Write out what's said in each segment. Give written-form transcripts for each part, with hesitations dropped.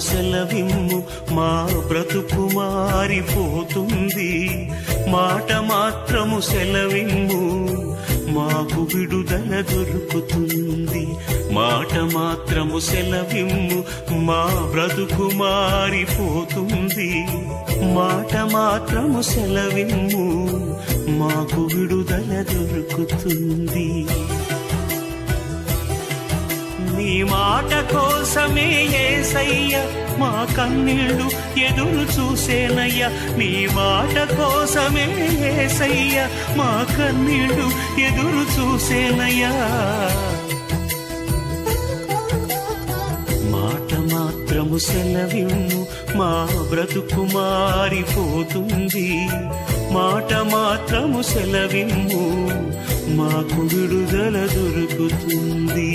సెలవిమ్ము మా బ్రతుకు మారిపోతుంది మాట మాత్రము సెలవిమ్ము మాకు విడుదల దొరుకుతుంది మాట మాత్రము సెలవిమ్ము మా బ్రతుకు మారిపోతుంది మాట మాత్రము సెలవిమ్ము మాకు విడుదల దొరుకుతుంది నీ మాట కోసమే యేసయ్య మా కన్నీళ్లు ఎదురు చూసేనయ్యా నీ మాట కోసమే యేసయ్య మా కన్నీళ్లు ఎదురు చూసేనయ్యా మాట మాత్రము సెలవిమ్ము మా బ్రతుకు మారిపోతుంది మాట మాత్రము సెలవిమ్ము మాకు విడుదల దొరుకుతుంది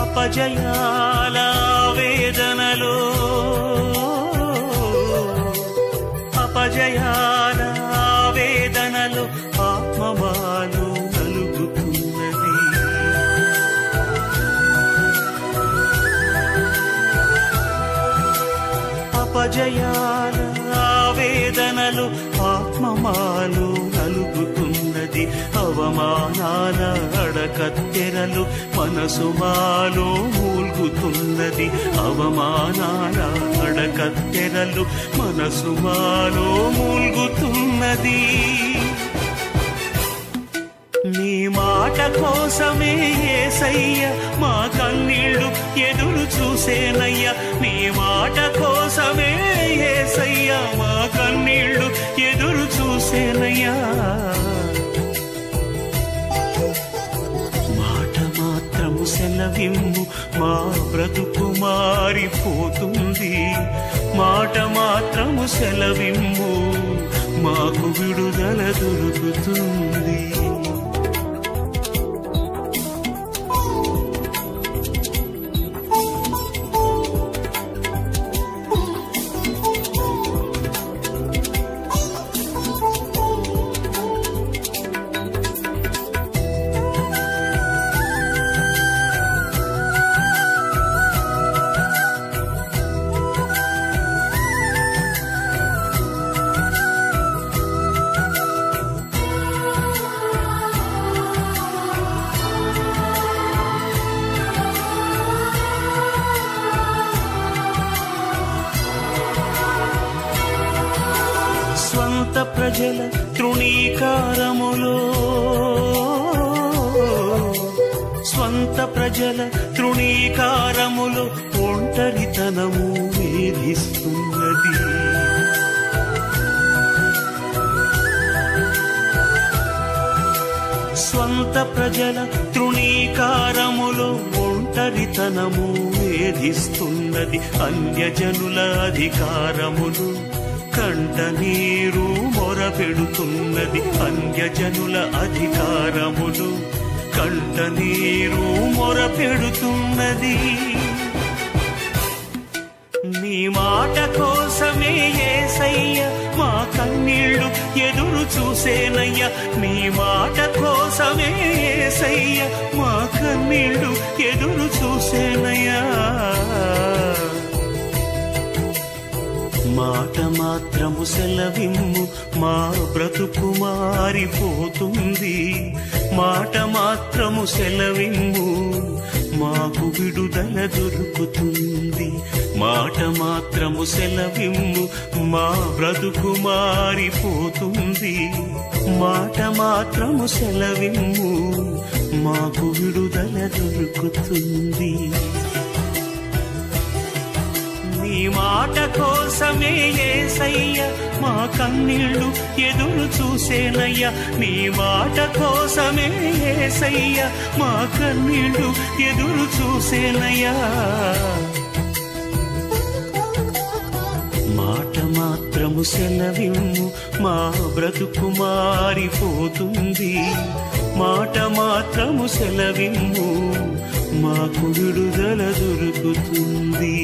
అపజయాల వేదనలో అపజయాల వేదనలో ఆత్మమాలు నలుగుతున్నది అపజయాల వేదనలో ఆత్మమాలు నలుగుతున్నది అవమానాల అడకత్తెరలు మనసు మాలో మూల్గుతున్నది అవమానాల అడకత్తెరలు మనసు మాలో మూల్గుతున్నది నీ మాట కోసమే యేసయ్య మా కన్నీళ్లు ఎదురు చూసేనయ్యా నీ మాట కోసమే యేసయ్య మా కన్నీళ్లు ఎదురు చూసేనయ్యా మాట మాత్రము సెలవిమ్ము మా బ్రతుకు మారిపోతుంది మాట మాత్రము సెలవిమ్ము మాకు విడుదల దొరుకుతుంది స్వంత ప్రజల తృణీకారములో స్వంత ప్రజల తృణీకారములో ఒంటరితనము వేధిస్తున్నది స్వంత ప్రజల తృణీకారములో ఒంటరితనము వేధిస్తున్నది అన్యజనుల అధికారములు కంట నీరు మొరపెడుతున్నది అన్యజనుల అధికారములు కంట నీరు మొరపెడుతున్నది నీ మాట కోసమే యేసయ్య మా కన్నీళ్లు ఎదురు చూసేనయ్యా నీ మాట కోసమే యేసయ్య మా కన్నీళ్లు ఎదురు చూసేనయ్యా మాట మాత్రము సెలవిమ్ము మా బ్రతుకు మారిపోతుంది మాట మాత్రము సెలవిమ్ము మాకు విడుదల దొరుకుతుంది మాట మాత్రము సెలవిమ్ము మా బ్రతుకు మారిపోతుంది మాట మాత్రము సెలవిమ్ము మాకు విడుదల దొరుకుతుంది నీ నీ మాట కోసమే యేసయ్యా మా కన్నీళ్లు ఎదురు చూసేనయ్యా నీ మాట కోసమే యేసయ్యా మా కన్నీళ్లు ఎదురు చూసేనయ్యా మాట మాత్రము సెలవిమ్ము మా బ్రతుకు మారిపోతుంది మాట మాత్రము సెలవిమ్ము మాకు విడుదల దొరుకుతుంది